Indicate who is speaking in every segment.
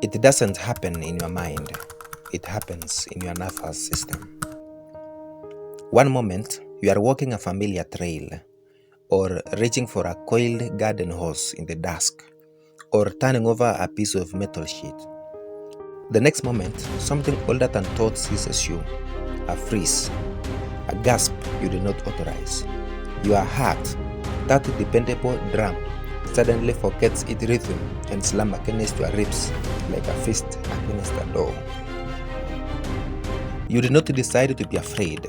Speaker 1: It doesn't happen in your mind, it happens in your nervous system. One moment, you are walking a familiar trail, or reaching for a coiled garden hose in the dusk, or turning over a piece of metal sheet. The next moment, something older than thought seizes you, a freeze, a gasp you did not authorize. Your heart, that dependable drum, suddenly forgets its rhythm and slams against your ribs like a fist against a door. You did not decide to be afraid.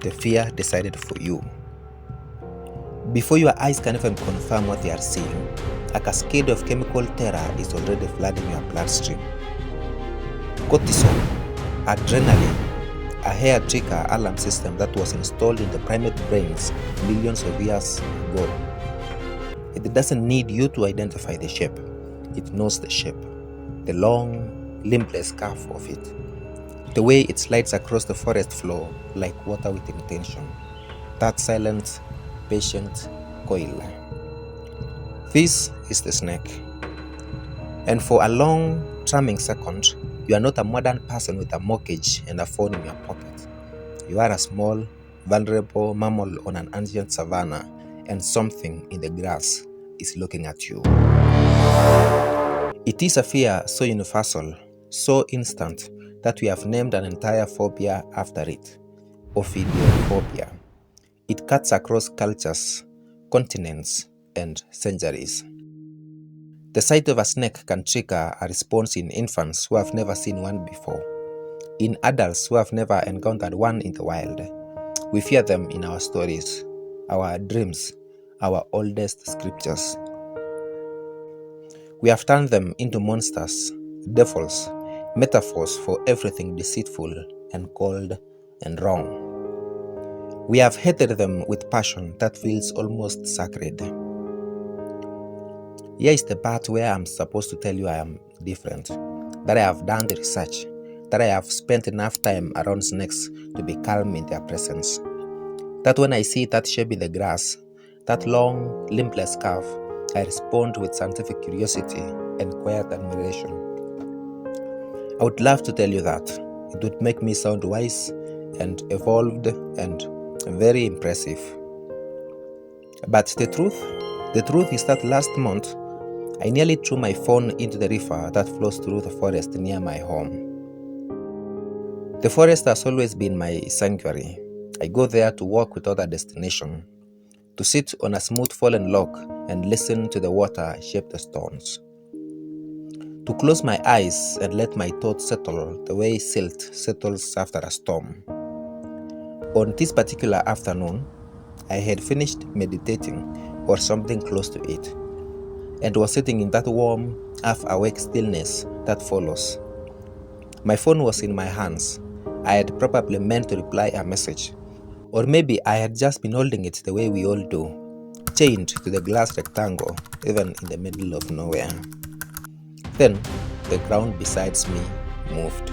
Speaker 1: The fear decided for you. Before your eyes can even confirm what they are seeing, a cascade of chemical terror is already flooding your bloodstream. Cortisol, adrenaline, a hair trigger alarm system that was installed in the primate brains millions of years ago. It doesn't need you to identify the shape. It knows the shape, the long, limbless curve of it, the way it slides across the forest floor like water with intention. That silent, patient coil. This is the snake. And for a long, charming second, you are not a modern person with a mortgage and a phone in your pocket. You are a small, vulnerable mammal on an ancient savanna, and something in the grass is looking at you. It is a fear so universal, so instant, that we have named an entire phobia after it, Ophidiophobia. It cuts across cultures, continents, and centuries. The sight of a snake can trigger a response in infants who have never seen one before, in adults who have never encountered one in the wild. We fear them in our stories, our dreams, our oldest scriptures. We have turned them into monsters, devils, metaphors for everything deceitful and cold and wrong. We have hated them with passion that feels almost sacred. Here is the part where I'm supposed to tell you I am different, that I have done the research, that I have spent enough time around snakes to be calm in their presence. That when I see that shape in the grass, that long, limbless curve, I respond with scientific curiosity and quiet admiration. I would love to tell you that. It would make me sound wise and evolved and very impressive. But the truth is that last month, I nearly threw my phone into the river that flows through the forest near my home. The forest has always been my sanctuary. I go there to walk without a destination, to sit on a smooth fallen log and listen to the water shape the stones, to close my eyes and let my thoughts settle the way silt settles after a storm. On this particular afternoon, I had finished meditating or something close to it, and was sitting in that warm, half-awake stillness that follows. My phone was in my hands. I had probably meant to reply a message, or maybe I had just been holding it the way we all do, chained to the glass rectangle, even in the middle of nowhere. Then, the ground beside me moved.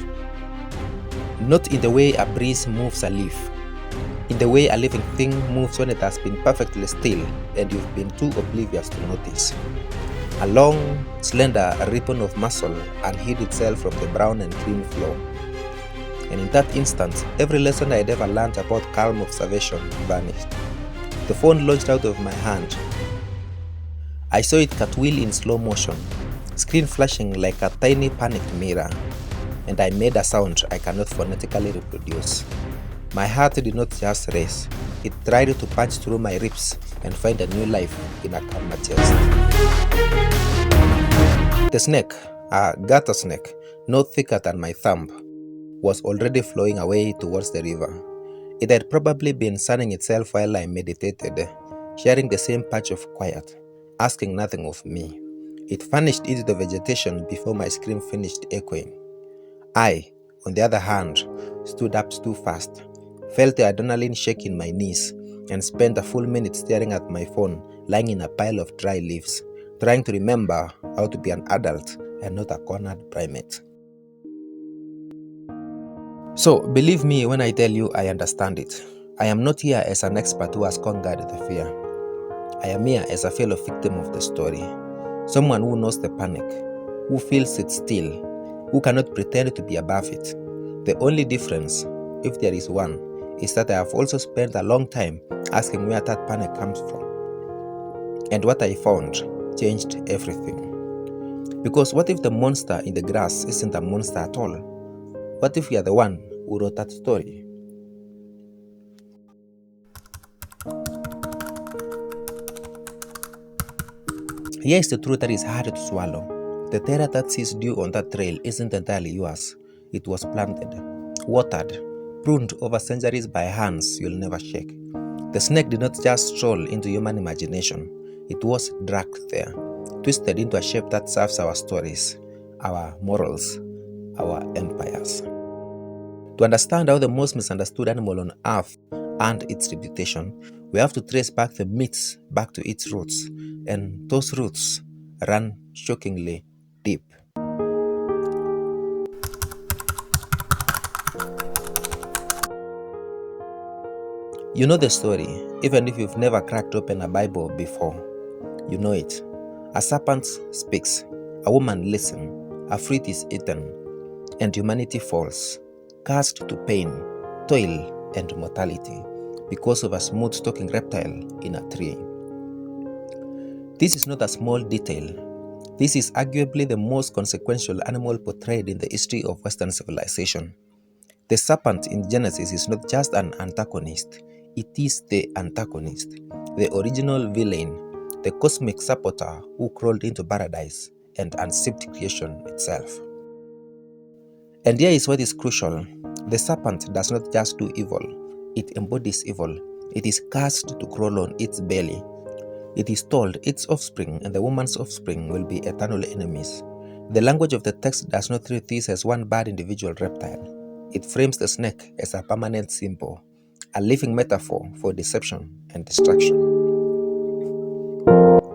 Speaker 1: Not in the way a breeze moves a leaf, in the way a living thing moves when it has been perfectly still and you've been too oblivious to notice. A long, slender ribbon of muscle unhid itself from the brown and green floor. And in that instant, every lesson I had ever learned about calm observation vanished. The phone launched out of my hand. I saw it cartwheel in slow motion, screen flashing like a tiny panicked mirror, and I made a sound I cannot phonetically reproduce. My heart did not just race, it tried to punch through my ribs and find a new life in a calmer chest. The snake, a garter snake, no thicker than my thumb, was already flowing away towards the river. It had probably been sunning itself while I meditated, sharing the same patch of quiet, asking nothing of me. It vanished into the vegetation before my scream finished echoing. I, on the other hand, stood up too fast, felt the adrenaline shake in my knees, and spent a full minute staring at my phone lying in a pile of dry leaves, trying to remember how to be an adult and not a cornered primate. So, believe me when I tell you I understand it. I am not here as an expert who has conquered the fear. I am here as a fellow victim of the story, someone who knows the panic, who feels it still, who cannot pretend to be above it. The only difference, if there is one, is that I have also spent a long time asking where that panic comes from. And what I found changed everything. Because what if the monster in the grass isn't a monster at all? What if we are the one who wrote that story? Here is the truth that is hard to swallow. The terror that sees dew on that trail isn't entirely yours. It was planted, watered, pruned over centuries by hands you'll never shake. The snake did not just stroll into human imagination. It was dragged there, twisted into a shape that serves our stories, our morals, our empires. To understand how the most misunderstood animal on earth earned its reputation, we have to trace back the myths back to its roots, and those roots run shockingly deep. You know the story, even if you've never cracked open a Bible before. You know it. A serpent speaks, a woman listens, a fruit is eaten, and humanity falls, cast to pain, toil, and mortality because of a smooth-talking reptile in a tree. This is not a small detail. This is arguably the most consequential animal portrayed in the history of Western civilization. The serpent in Genesis is not just an antagonist, it is the antagonist, the original villain, the cosmic saboteur who crawled into paradise and unzipped creation itself. And here is what is crucial. The serpent does not just do evil, it embodies evil. It is cast to crawl on its belly. It is told its offspring and the woman's offspring will be eternal enemies. The language of the text does not treat this as one bad individual reptile. It frames the snake as a permanent symbol, a living metaphor for deception and destruction.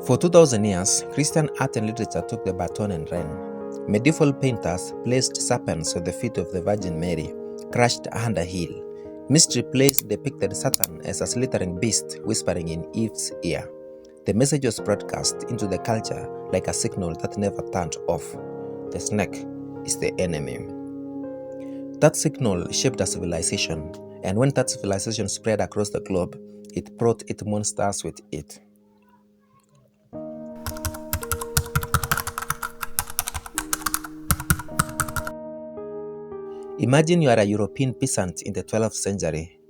Speaker 1: For 2,000 years, Christian art and literature took the baton and ran. Medieval painters placed serpents on the feet of the Virgin Mary, crushed under heel. Mystery plays depicted Satan as a slithering beast whispering in Eve's ear. The message was broadcast into the culture like a signal that never turned off. The snake is the enemy. That signal shaped a civilization, and when that civilization spread across the globe, it brought its monsters with it. Imagine you are a European peasant in the 12th century.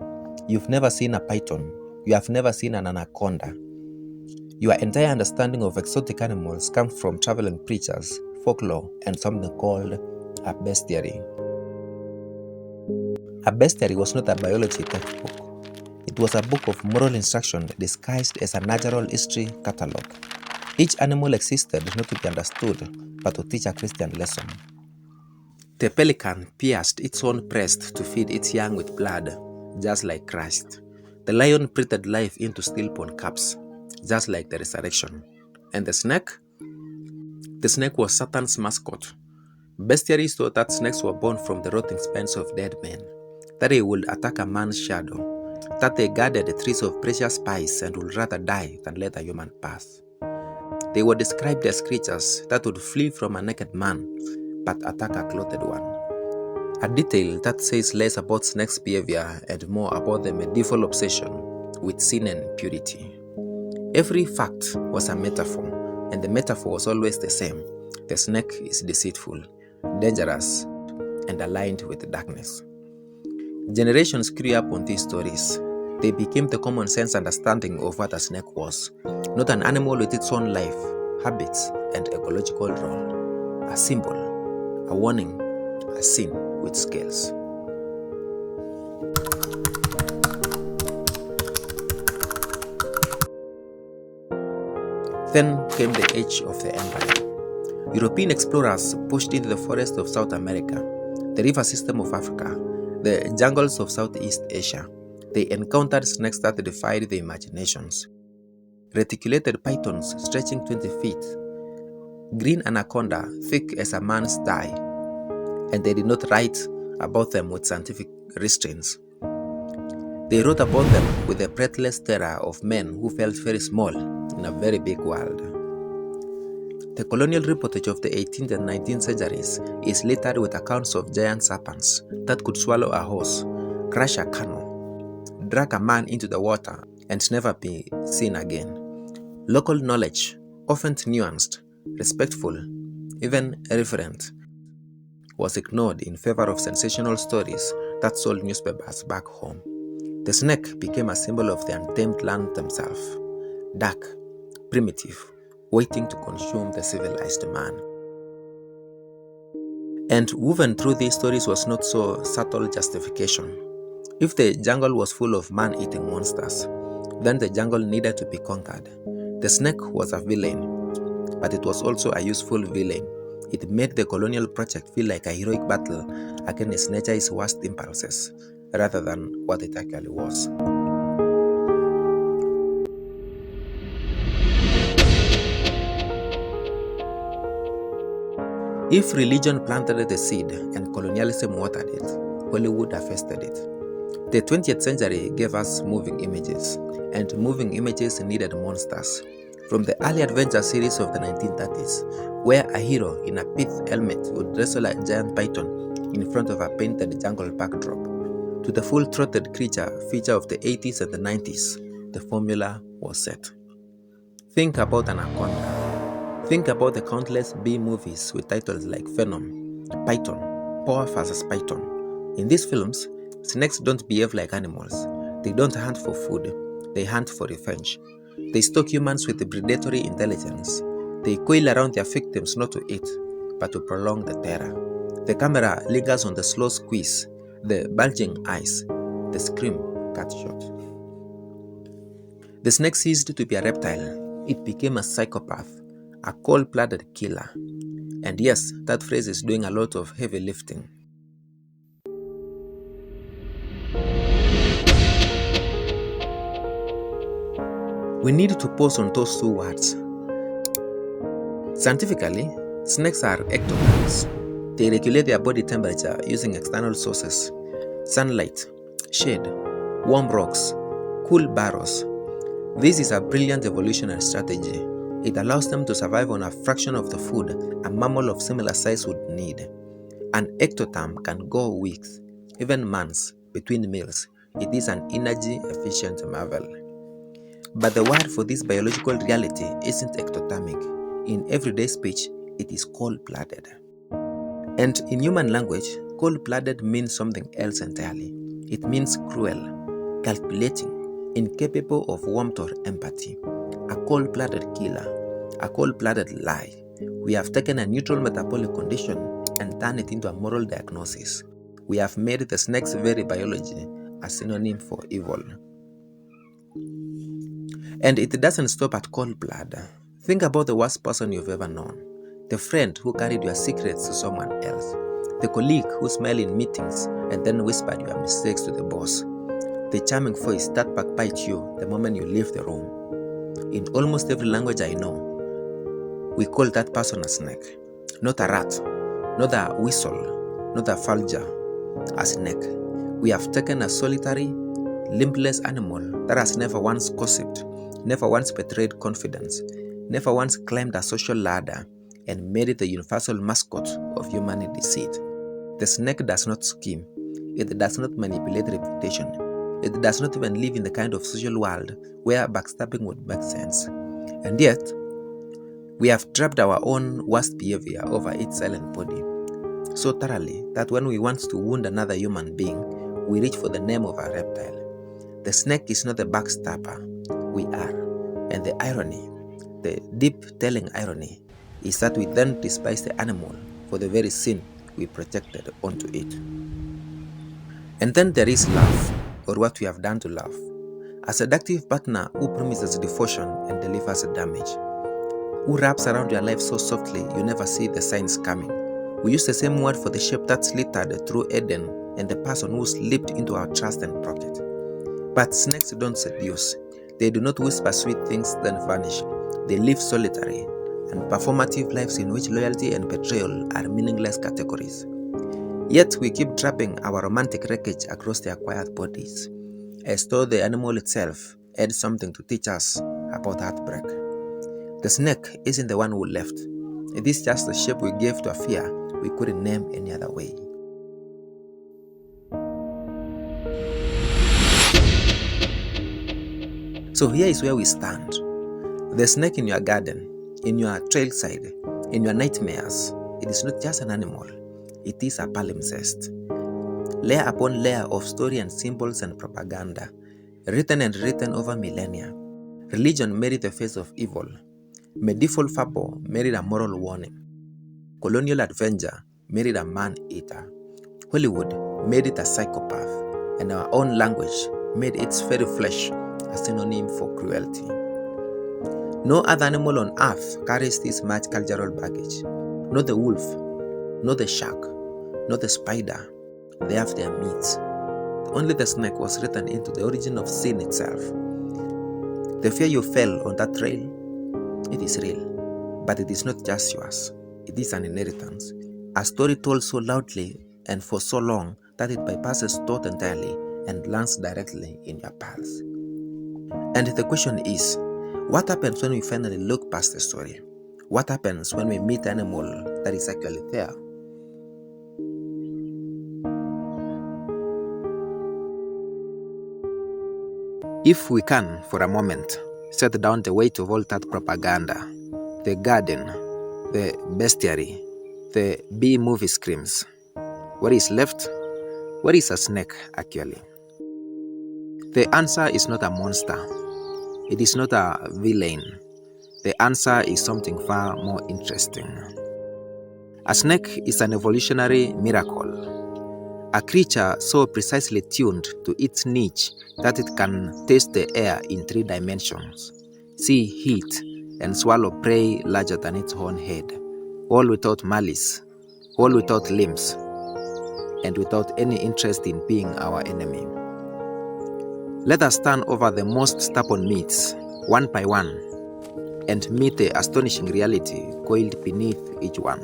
Speaker 1: You've never seen a python. You have never seen an anaconda. Your entire understanding of exotic animals comes from traveling preachers, folklore, and something called a bestiary. A bestiary was not a biology textbook. It was a book of moral instruction disguised as a natural history catalog. Each animal existed not to be understood, but to teach a Christian lesson. The pelican pierced its own breast to feed its young with blood, just like Christ. The lion breathed life into stillborn cubs, just like the resurrection. And the snake? The snake was Satan's mascot. Bestiaries thought that snakes were born from the rotting spines of dead men, that they would attack a man's shadow, that they guarded the trees of precious spice and would rather die than let a human pass. They were described as creatures that would flee from a naked man but attack a clothed one. A detail that says less about snakes' behavior and more about the medieval obsession with sin and purity. Every fact was a metaphor, and the metaphor was always the same. The snake is deceitful, dangerous, and aligned with darkness. Generations grew up on these stories. They became the common sense understanding of what a snake was, not an animal with its own life, habits, and ecological role. A symbol, a warning, a sin with scales. Then came the age of the empire. European explorers pushed into the forests of South America, the river system of Africa, the jungles of Southeast Asia. They encountered snakes that defied their imaginations. Reticulated pythons stretching 20 feet, green anaconda thick as a man's thigh, and they did not write about them with scientific restraints. They wrote about them with the breathless terror of men who felt very small in a very big world. The colonial reportage of the 18th and 19th centuries is littered with accounts of giant serpents that could swallow a horse, crush a canoe, drag a man into the water, and never be seen again. Local knowledge, often nuanced, respectful, even irreverent, was ignored in favor of sensational stories that sold newspapers back home. The snake became a symbol of the untamed land themselves, dark, primitive, waiting to consume the civilized man. And woven through these stories was not so subtle justification. If the jungle was full of man-eating monsters, then the jungle needed to be conquered. The snake was a villain, but it was also a useful villain. It made the colonial project feel like a heroic battle against nature's worst impulses, rather than what it actually was. If religion planted the seed and colonialism watered it, Hollywood harvested it. The 20th century gave us moving images, and moving images needed monsters. From the early adventure series of the 1930s, where a hero in a pith helmet would wrestle a giant python in front of a painted jungle backdrop, to the full-throated creature feature of the 80s and the 90s, the formula was set. Think about Anaconda. Think about the countless B-movies with titles like Venom, Python, Power vs. Python. In these films, snakes don't behave like animals. They don't hunt for food. They hunt for revenge. They stalk humans with predatory intelligence. They coil around their victims not to eat, but to prolong the terror. The camera lingers on the slow squeeze, the bulging eyes, the scream cut short. The snake ceased to be a reptile. It became a psychopath, a cold-blooded killer. And yes, that phrase is doing a lot of heavy lifting. We need to pause on those two words. Scientifically, snakes are ectotherms. They regulate their body temperature using external sources: sunlight, shade, warm rocks, cool burrows. This is a brilliant evolutionary strategy. It allows them to survive on a fraction of the food a mammal of similar size would need. An ectotherm can go weeks, even months, between meals. It is an energy-efficient marvel. But the word for this biological reality isn't ectothermic. In everyday speech, it is cold-blooded. And in human language, cold-blooded means something else entirely. It means cruel, calculating, incapable of warmth or empathy. A cold-blooded killer, a cold-blooded lie. We have taken a neutral metabolic condition and turned it into a moral diagnosis. We have made the snake's very biology a synonym for evil. And it doesn't stop at cold blood. Think about the worst person you've ever known. The friend who carried your secrets to someone else. The colleague who smiled in meetings and then whispered your mistakes to the boss. The charming voice that backbites you the moment you leave the room. In almost every language I know, we call that person a snake. Not a rat, not a whistle, not a vulture, a snake. We have taken a solitary, limbless animal that has never once gossiped, never once betrayed confidence, never once climbed a social ladder, and made it the universal mascot of human deceit. The snake does not scheme. It does not manipulate reputation. It does not even live in the kind of social world where backstabbing would make sense. And yet, we have trapped our own worst behavior over its silent body so thoroughly that when we want to wound another human being, we reach for the name of a reptile. The snake is not the backstabber. We are. And the irony, the deep telling irony, is that we then despise the animal for the very sin we projected onto it. And then there is love, or what we have done to love. A seductive partner who promises devotion and delivers damage, who wraps around your life so softly you never see the signs coming. We use the same word for the shape that slithered through Eden and the person who slipped into our trust and pocket. But snakes don't seduce. They do not whisper sweet things then vanish. They live solitary and performative lives in which loyalty and betrayal are meaningless categories. Yet we keep dropping our romantic wreckage across their quiet bodies, as though the animal itself had something to teach us about heartbreak. The snake isn't the one who left. It is just the shape we gave to a fear we couldn't name any other way. So here is where we stand. The snake in your garden, in your trailside, in your nightmares, it is not just an animal, it is a palimpsest. Layer upon layer of story and symbols and propaganda, written and written over millennia. Religion made it the face of evil. Medieval fable made it a moral warning. Colonial adventure made it a man-eater. Hollywood made it a psychopath. And our own language made its very flesh a synonym for cruelty. No other animal on earth carries this much cultural baggage. Not the wolf, not the shark, not the spider. They have their meat. Only the snake was written into the origin of sin itself. The fear you felt on that trail, it is real, but it is not just yours. It is an inheritance, a story told so loudly and for so long that it bypasses thought entirely and lands directly in your pulse. And the question is, what happens when we finally look past the story? What happens when we meet an animal that is actually there? If we can, for a moment, set down the weight of all that propaganda, the garden, the bestiary, the B-movie screams, what is left? What is a snake, actually? The answer is not a monster. It is not a villain. The answer is something far more interesting. A snake is an evolutionary miracle. A creature so precisely tuned to its niche that it can taste the air in 3 dimensions, see heat, and swallow prey larger than its own head, all without malice, all without limbs, and without any interest in being our enemy. Let us turn over the most stubborn myths, one by one, and meet the astonishing reality coiled beneath each one.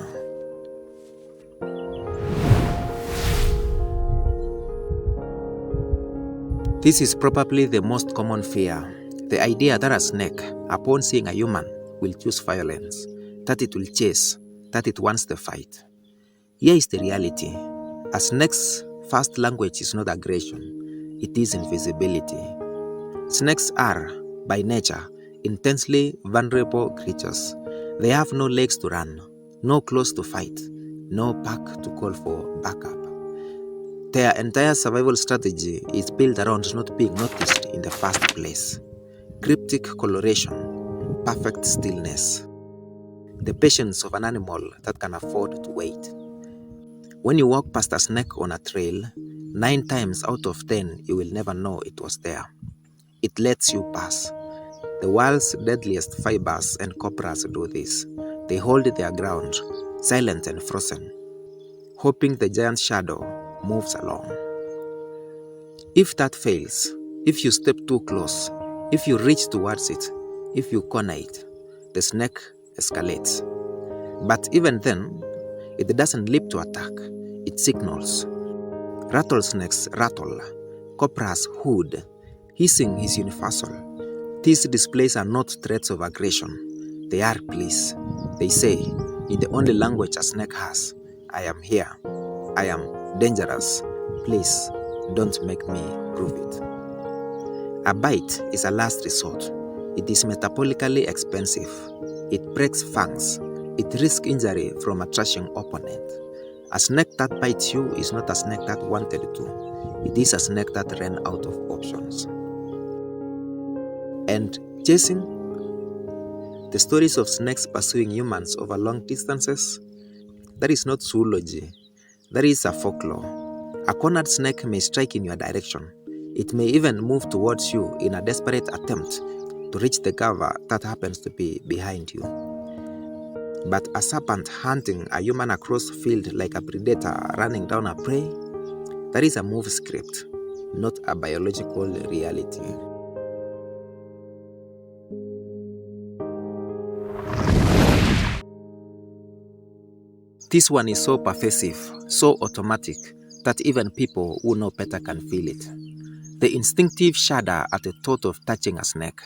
Speaker 1: This is probably the most common fear, the idea that a snake, upon seeing a human, will choose violence, that it will chase, that it wants the fight. Here is the reality. A snake's first language is not aggression, it is invisibility. Snakes are, by nature, intensely vulnerable creatures. They have no legs to run, no claws to fight, no pack to call for backup. Their entire survival strategy is built around not being noticed in the first place. Cryptic coloration, perfect stillness, the patience of an animal that can afford to wait. When you walk past a snake on a trail, 9 times out of 10 you will never know it was there. It lets you pass. The world's deadliest fibers and cobras do this. They hold their ground, silent and frozen, hoping the giant shadow moves along. If that fails, if you step too close, if you reach towards it, if you corner it, the snake escalates. But even then, it doesn't leap to attack, it signals. Rattlesnakes rattle, cobras hood, hissing is universal. These displays are not threats of aggression, they are pleas. They say, in the only language a snake has, I am here, I am dangerous, please don't make me prove it. A bite is a last resort. It is metabolically expensive. It breaks fangs. It risks injury from a thrashing opponent. A snake that bites you is not a snake that wanted to. It is a snake that ran out of options. And chasing? The stories of snakes pursuing humans over long distances? That is not zoology. That is a folklore. A cornered snake may strike in your direction. It may even move towards you in a desperate attempt to reach the cover that happens to be behind you. But a serpent hunting a human across field like a predator running down a prey, that is a movie script, not a biological reality. This one is so pervasive, so automatic, that even people who know better can feel it. The instinctive shudder at the thought of touching a snake,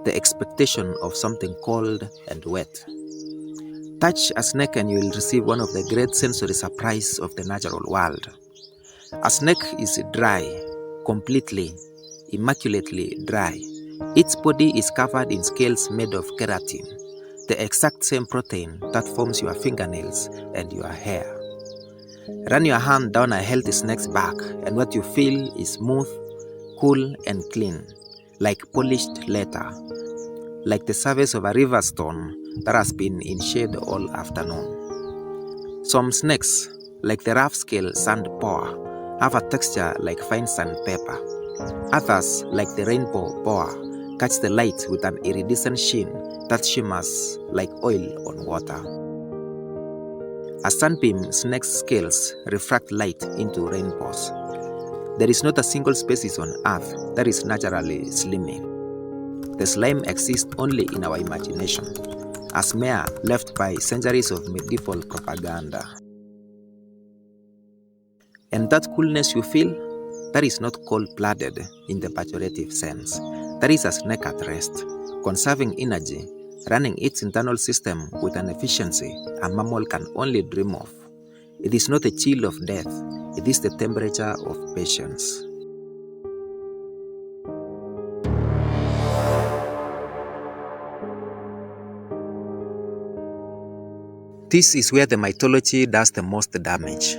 Speaker 1: the expectation of something cold and wet. Touch a snake and you will receive one of the great sensory surprise of the natural world. A snake is dry, completely, immaculately dry. Its body is covered in scales made of keratin, the exact same protein that forms your fingernails and your hair. Run your hand down a healthy snake's back and what you feel is smooth, cool and clean, like polished leather, like the surface of a river stone that has been in shade all afternoon. Some snakes, like the rough-scale sand boa, have a texture like fine sandpaper. Others, like the rainbow boa, catch the light with an iridescent sheen that shimmers like oil on water. A sunbeam snake's scales refract light into rainbows. There is not a single species on Earth that is naturally slimy. The slime exists only in our imagination, a smear left by centuries of medieval propaganda. And that coolness you feel, that is not cold-blooded in the pejorative sense. That is a snake at rest, conserving energy, running its internal system with an efficiency a mammal can only dream of. It is not a chill of death, it is the temperature of patience. This is where the mythology does the most damage.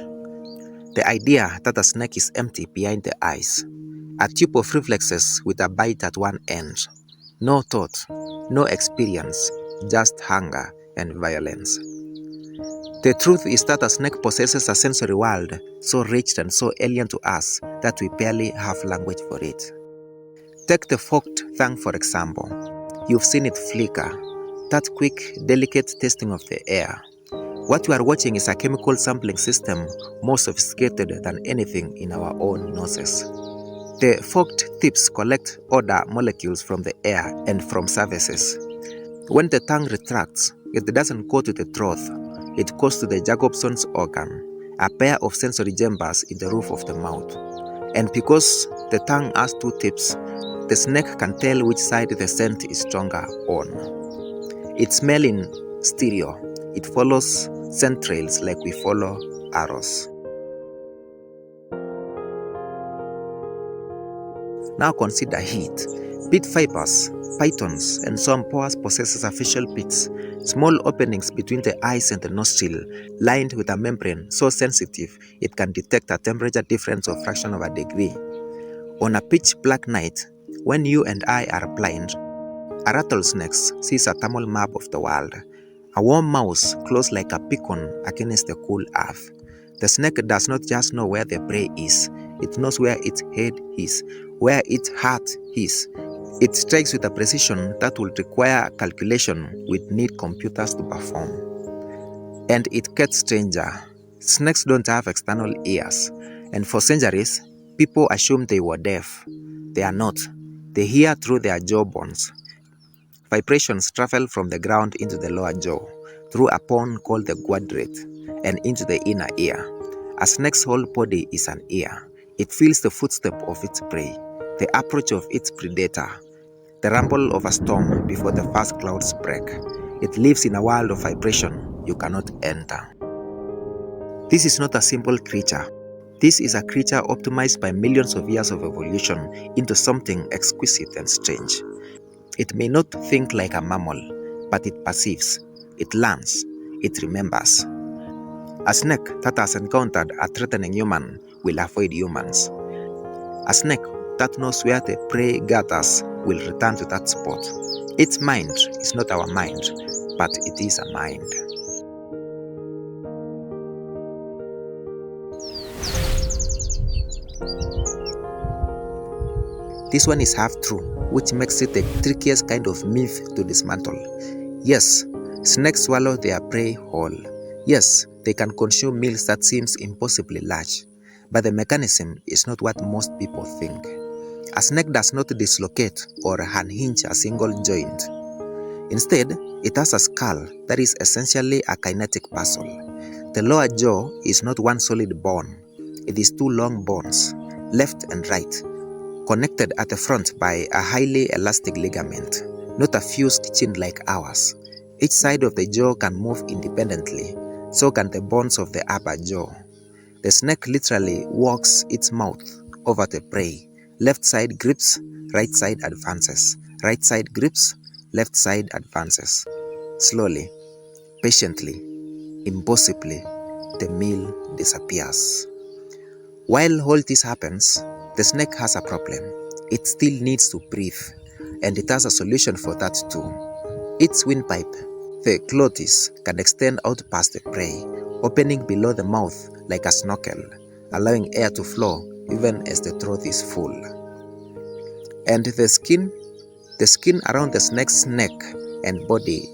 Speaker 1: The idea that a snake is empty behind the eyes, a tube of reflexes with a bite at one end. No thought, no experience, just hunger and violence. The truth is that a snake possesses a sensory world so rich and so alien to us that we barely have language for it. Take the forked tongue for example. You've seen it flicker, that quick, delicate tasting of the air. What you are watching is a chemical sampling system more sophisticated than anything in our own noses. The forked tips collect odor molecules from the air and from surfaces. When the tongue retracts, it doesn't go to the throat, it goes to the Jacobson's organ, a pair of sensory chambers in the roof of the mouth. And because the tongue has two tips, the snake can tell which side the scent is stronger on. It's smell in stereo. It follows scent trails like we follow arrows. Now consider heat. Pit vipers, pythons, and some boas possesses facial pits, small openings between the eyes and the nostril, lined with a membrane so sensitive it can detect a temperature difference of fraction of a degree. On a pitch black night, when you and I are blind, a rattlesnake sees a thermal map of the world. A warm mouse close like a beacon against the cool earth. The snake does not just know where the prey is, it knows where its head is, where its heart is. It strikes with a precision that will require calculation we'd need computers to perform. And it gets stranger. Snakes don't have external ears, and for centuries, people assumed they were deaf. They are not. They hear through their jaw bones. Vibrations travel from the ground into the lower jaw, through a bone called the quadrate, and into the inner ear. A snake's whole body is an ear. It feels the footstep of its prey, the approach of its predator, the rumble of a storm before the first clouds break. It lives in a world of vibration you cannot enter. This is not a simple creature. This is a creature optimized by millions of years of evolution into something exquisite and strange. It may not think like a mammal, but it perceives, it learns, it remembers. A snake that has encountered a threatening human will avoid humans. A snake that knows where the prey gathers will return to that spot. Its mind is not our mind, but it is a mind. This one is half true, which makes it the trickiest kind of myth to dismantle. Yes, snakes swallow their prey whole. Yes, they can consume meals that seems impossibly large. But the mechanism is not what most people think. A snake does not dislocate or unhinge a single joint. Instead, it has a skull that is essentially a kinetic puzzle. The lower jaw is not one solid bone. It is two long bones, left and right, connected at the front by a highly elastic ligament, not a fused chin like ours. Each side of the jaw can move independently, so can the bones of the upper jaw. The snake literally walks its mouth over the prey. Left side grips, right side advances. Right side grips, left side advances. Slowly, patiently, impossibly, the meal disappears. While all this happens, the snake has a problem. It still needs to breathe, and it has a solution for that too. Its windpipe, the glottis, can extend out past the prey, opening below the mouth like a snorkel, allowing air to flow even as the throat is full. And the skin around the snake's neck and body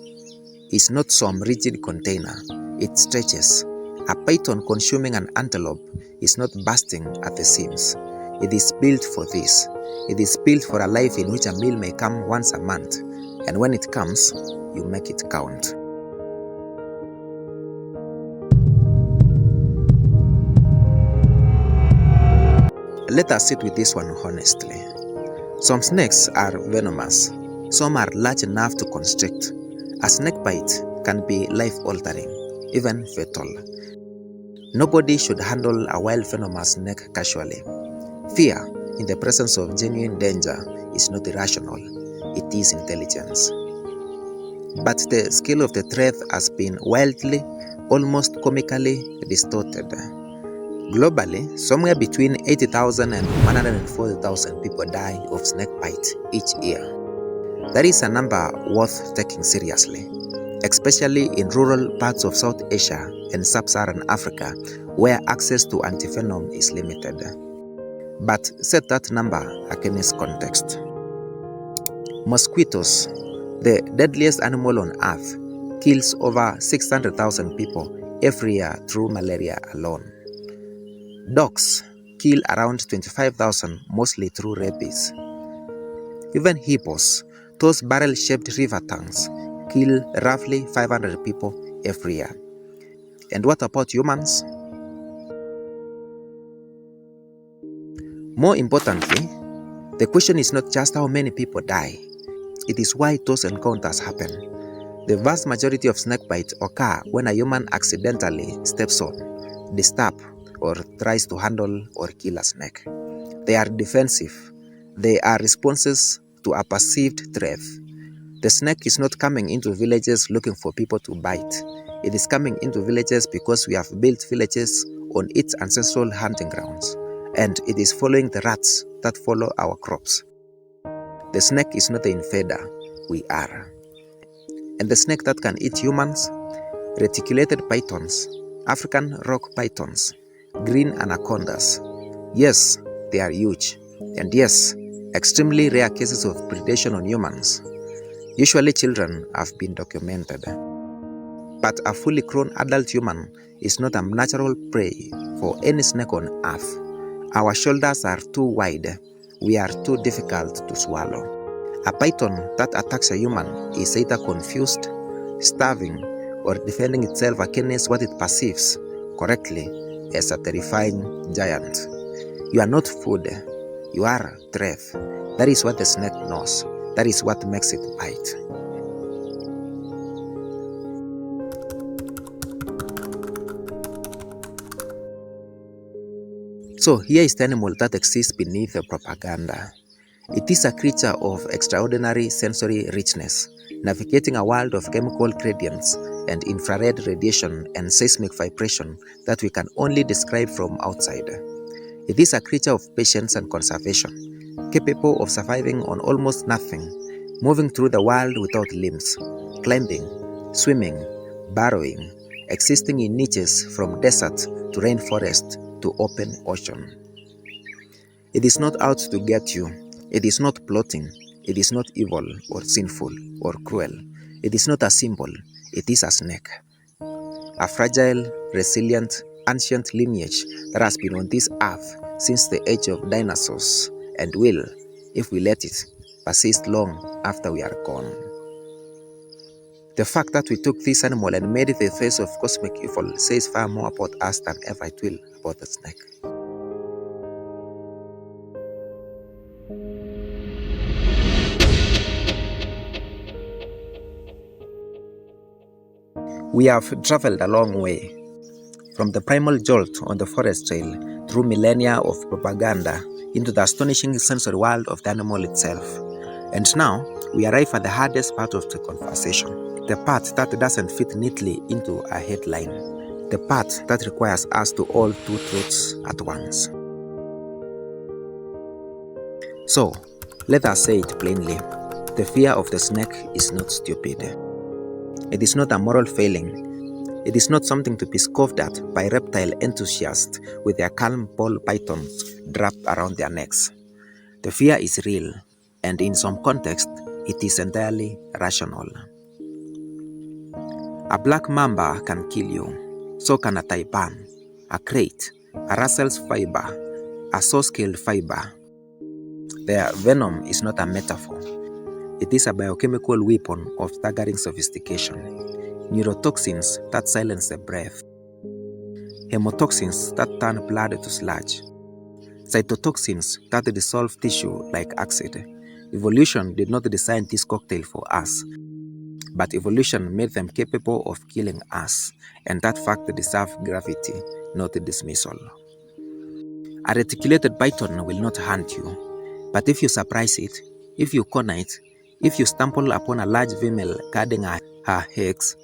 Speaker 1: is not some rigid container. It stretches. A python consuming an antelope is not bursting at the seams. It is built for this. It is built for a life in which a meal may come once a month, and when it comes, you make it count. Let us sit with this one honestly. Some snakes are venomous. Some are large enough to constrict. A snake bite can be life-altering, even fatal. Nobody should handle a wild venomous snake casually. Fear in the presence of genuine danger is not irrational, it is intelligence. But the scale of the threat has been wildly, almost comically distorted. Globally, somewhere between 80,000 and 140,000 people die of snake bite each year. That is a number worth taking seriously, especially in rural parts of South Asia and Sub-Saharan Africa, where access to antivenom is limited. But set that number against context. Mosquitoes, the deadliest animal on earth, kills over 600,000 people every year through malaria alone. Dogs kill around 25,000, mostly through rabies. Even hippos, those barrel-shaped river tongues, kill roughly 500 people every year. And what about humans? More importantly, the question is not just how many people die, it is why those encounters happen. The vast majority of snake bites occur when a human accidentally steps on, disturbs, or tries to handle or kill a snake. They are defensive. They are responses to a perceived threat. The snake is not coming into villages looking for people to bite. It is coming into villages because we have built villages on its ancestral hunting grounds, and it is following the rats that follow our crops. The snake is not the invader, we are. And the snake that can eat humans? Reticulated pythons, African rock pythons, green anacondas. Yes, they are huge. And yes, extremely rare cases of predation on humans. Usually children have been documented. But a fully grown adult human is not a natural prey for any snake on earth. Our shoulders are too wide. We are too difficult to swallow. A python that attacks a human is either confused, starving, or defending itself against what it perceives correctly as a terrifying giant. You are not food, you are threat. That is what the snake knows. That is what makes it bite. So here is the animal that exists beneath the propaganda. It is a creature of extraordinary sensory richness, navigating a world of chemical gradients and infrared radiation and seismic vibration that we can only describe from outside. It is a creature of patience and conservation, capable of surviving on almost nothing, moving through the world without limbs, climbing, swimming, burrowing, existing in niches from desert to rainforest to open ocean. It is not out to get you. It is not plotting. It is not evil or sinful or cruel. It is not a symbol. It is a snake. A fragile, resilient, ancient lineage that has been on this earth since the age of dinosaurs and will, if we let it, persist long after we are gone. The fact that we took this animal and made it the face of cosmic evil says far more about us than ever it will about the snake. We have traveled a long way, from the primal jolt on the forest trail through millennia of propaganda into the astonishing sensory world of the animal itself. And now, we arrive at the hardest part of the conversation, the part that doesn't fit neatly into a headline, the part that requires us to hold two truths at once. So, let us say it plainly. The fear of the snake is not stupid. It is not a moral failing. It is not something to be scoffed at by reptile enthusiasts with their calm ball pythons wrapped around their necks. The fear is real, and in some context, it is entirely rational. A black mamba can kill you, so can a taipan, a crate, a Russell's fiber, a saw-scaled fiber. Their venom is not a metaphor. It is a biochemical weapon of staggering sophistication. Neurotoxins that silence the breath. Hemotoxins that turn blood to sludge. Cytotoxins that dissolve tissue like acid. Evolution did not design this cocktail for us, but evolution made them capable of killing us, and that fact deserves gravity, not dismissal. A reticulated python will not hunt you, but if you surprise it, if you corner it, if you stumble upon a large female guarding her eggs,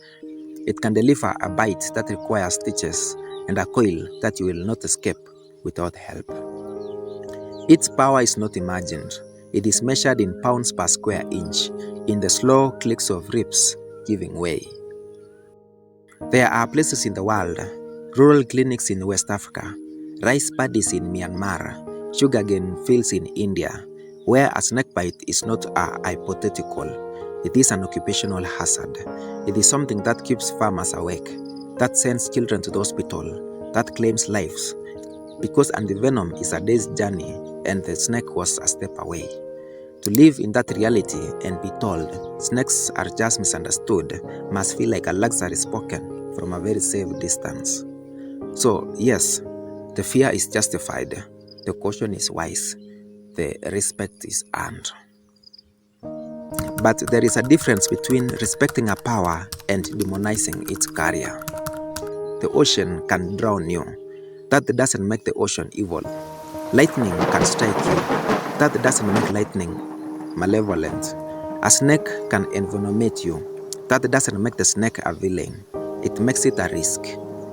Speaker 1: it can deliver a bite that requires stitches and a coil that you will not escape without help. Its power is not imagined. It is measured in pounds per square inch, in the slow clicks of ribs giving way. There are places in the world, rural clinics in West Africa, rice paddies in Myanmar, sugarcane fields in India, where a snakebite is not a hypothetical. It is an occupational hazard. It is something that keeps farmers awake, that sends children to the hospital, that claims lives. Because anti-venom is a day's journey and the snake was a step away. To live in that reality and be told snakes are just misunderstood must feel like a luxury spoken from a very safe distance. So yes, the fear is justified, the caution is wise, the respect is earned. But there is a difference between respecting a power and demonizing its carrier. The ocean can drown you. That doesn't make the ocean evil. Lightning can strike you. That doesn't make lightning malevolent. A snake can envenomate you. That doesn't make the snake a villain. It makes it a risk.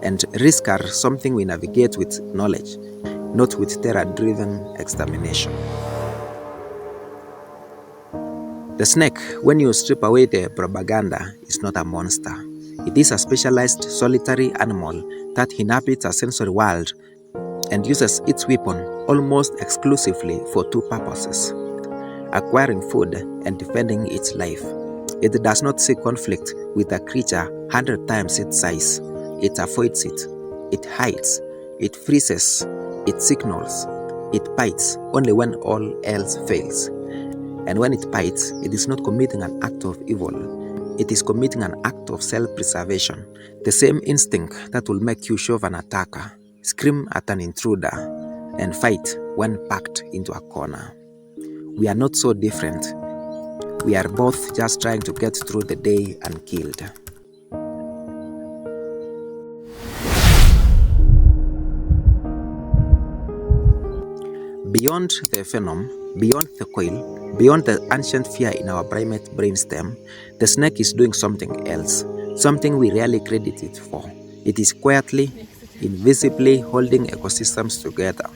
Speaker 1: And risks are something we navigate with knowledge, not with terror-driven extermination. The snake, when you strip away the propaganda, is not a monster. It is a specialized solitary animal that inhabits a sensory world and uses its weapon almost exclusively for two purposes: acquiring food and defending its life. It does not seek conflict with a creature 100 times its size. It avoids it. It hides. It freezes. It signals. It bites only when all else fails. And when it bites, it is not committing an act of evil. It is committing an act of self-preservation. The same instinct that will make you shove an attacker, scream at an intruder, and fight when packed into a corner. We are not so different. We are both just trying to get through the day unkilled. Beyond the venom, beyond the coil, beyond the ancient fear in our primate brainstem, the snake is doing something else, something we rarely credit it for. It is quietly, invisibly holding ecosystems together.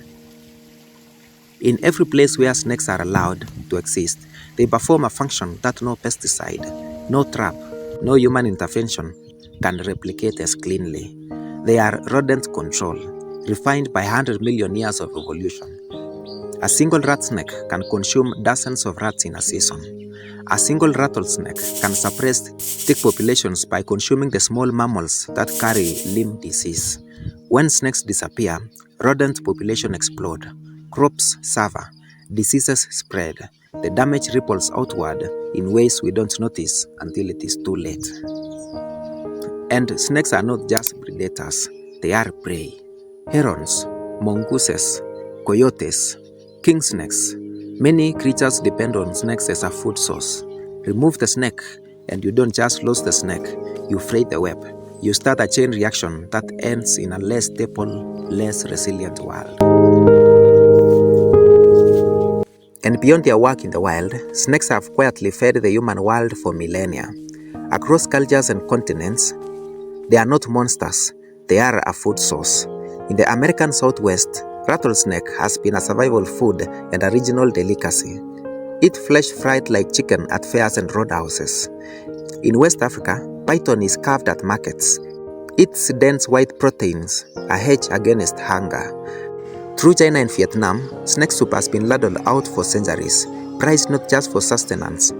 Speaker 1: In every place where snakes are allowed to exist, they perform a function that no pesticide, no trap, no human intervention can replicate as cleanly. They are rodent control, refined by 100 million years of evolution. A single rat snake can consume dozens of rats in a season. A single rattlesnake can suppress tick populations by consuming the small mammals that carry limb disease. When snakes disappear, rodent population explode, crops suffer, diseases spread. The damage ripples outward in ways we don't notice until it is too late. And snakes are not just predators, they are prey. Herons, mongooses, coyotes, king snakes. Many creatures depend on snakes as a food source. Remove the snake, and you don't just lose the snake, you fray the web. you start a chain reaction that ends in a less stable, less resilient world. And beyond their work in the wild, snakes have quietly fed the human world for millennia. Across cultures and continents, they are not monsters, they are a food source. In the American Southwest, rattlesnake has been a survival food and a regional delicacy. Eat flesh fried like chicken at fairs and roadhouses. In West Africa, python is carved at markets. Its dense white proteins, a hedge against hunger. Through China and Vietnam, snake soup has been ladled out for centuries, prized not just for sustenance,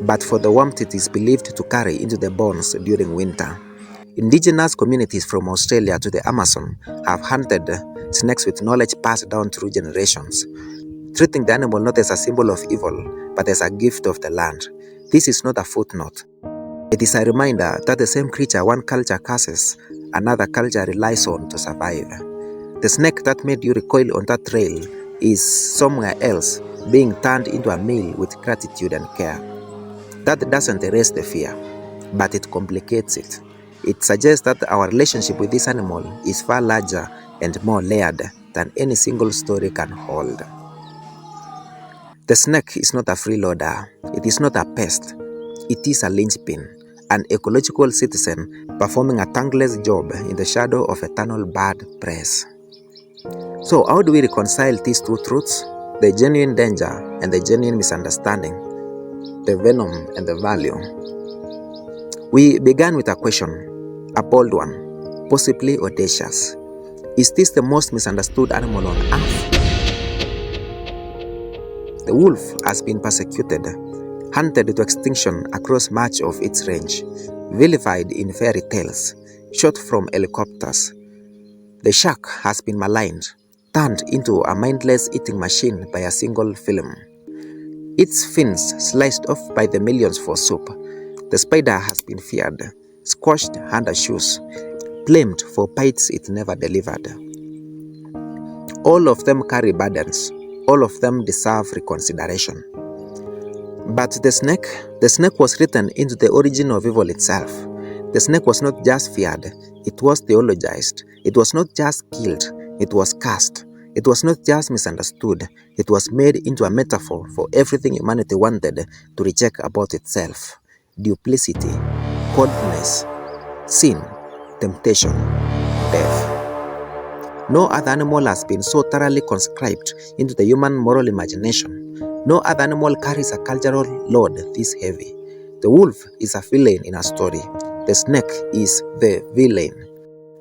Speaker 1: but for the warmth it is believed to carry into the bones during winter. Indigenous communities from Australia to the Amazon have hunted snakes with knowledge passed down through generations, treating the animal not as a symbol of evil, but as a gift of the land. This is not a footnote. It is a reminder that the same creature one culture curses, another culture relies on to survive. The snake that made you recoil on that trail is somewhere else, being turned into a meal with gratitude and care. That doesn't erase the fear, but it complicates it. It suggests that our relationship with this animal is far larger and more layered than any single story can hold. The snake is not a freeloader, it is not a pest, it is a linchpin, an ecological citizen performing a thankless job in the shadow of eternal bad press. So how do we reconcile these two truths? The genuine danger and the genuine misunderstanding, the venom and the value. We began with a question, a bold one, possibly audacious. Is this the most misunderstood animal on earth? The wolf has been persecuted, hunted to extinction across much of its range, vilified in fairy tales, shot from helicopters. The shark has been maligned, turned into a mindless eating machine by a single film. Its fins sliced off by the millions for soup. The spider has been feared, squashed under shoes, blamed for bites it never delivered. All of them carry burdens. All of them deserve reconsideration. But the snake was written into the origin of evil itself. The snake was not just feared, it was theologized. It was not just killed, it was cast. It was not just misunderstood, it was made into a metaphor for everything humanity wanted to reject about itself. Duplicity, coldness, sin, temptation, death. No other animal has been so thoroughly conscribed into the human moral imagination. No other animal carries a cultural load this heavy. The wolf is a villain in a story. The snake is the villain.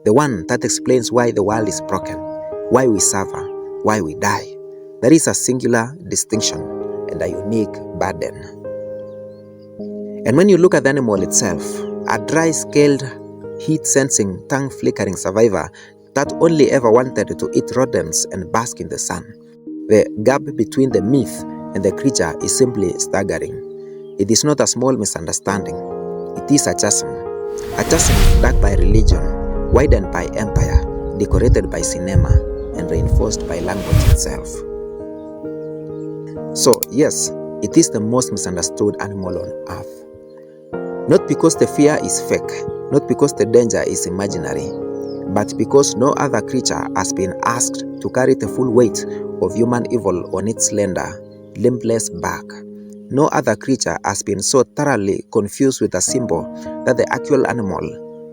Speaker 1: The one that explains why the world is broken, why we suffer, why we die. There is a singular distinction and a unique burden. And when you look at the animal itself, a dry-scaled, heat-sensing, tongue-flickering survivor that only ever wanted to eat rodents and bask in the sun, the gap between the myth and the creature is simply staggering. It is not a small misunderstanding. It is a chasm dug by religion, widened by empire, decorated by cinema, and reinforced by language itself. So yes, it is the most misunderstood animal on earth. Not because the fear is fake, not because the danger is imaginary, but because no other creature has been asked to carry the full weight of human evil on its slender, limbless back. No other creature has been so thoroughly confused with a symbol that the actual animal,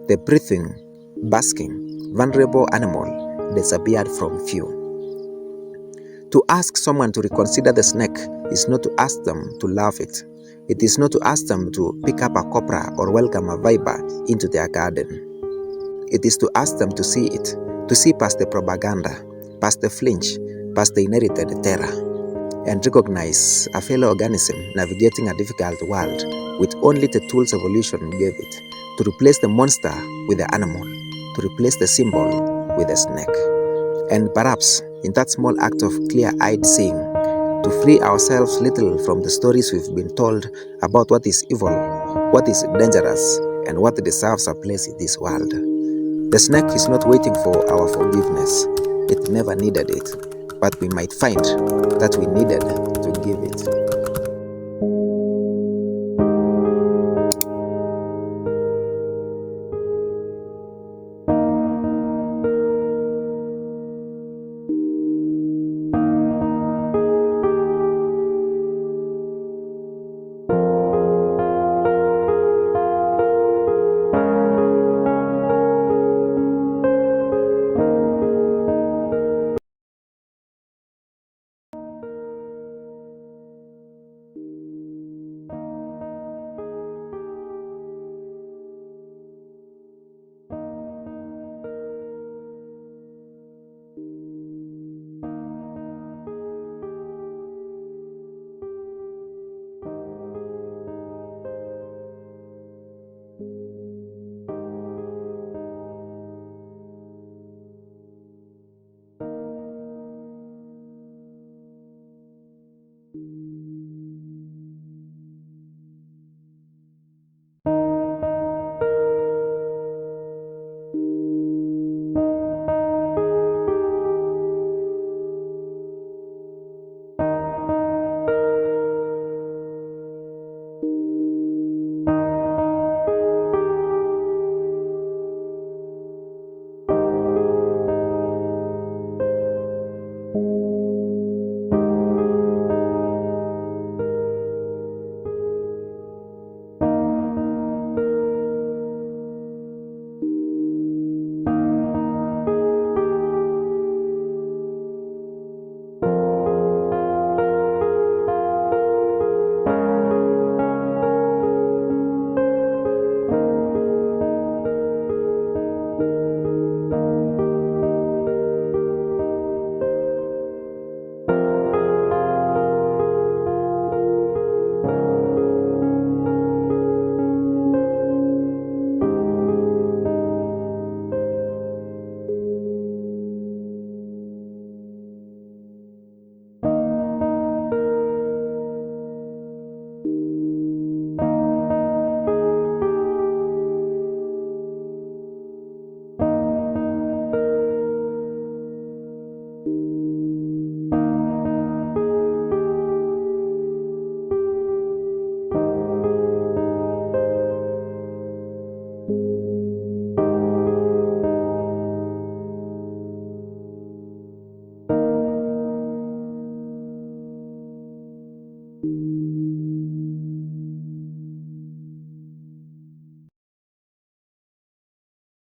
Speaker 1: the breathing, basking, vulnerable animal, disappeared from view. To ask someone to reconsider the snake is not to ask them to love it. It is not to ask them to pick up a cobra or welcome a viper into their garden. It is to ask them to see it, to see past the propaganda, past the flinch, past the inherited terror, and recognize a fellow organism navigating a difficult world with only the tools evolution gave it, to replace the monster with the animal, to replace the symbol with the snake. And perhaps, in that small act of clear-eyed seeing, to free ourselves little from the stories we've been told about what is evil, what is dangerous, and what deserves a place in this world. The snake is not waiting for our forgiveness. It never needed it, but we might find that we needed to give it.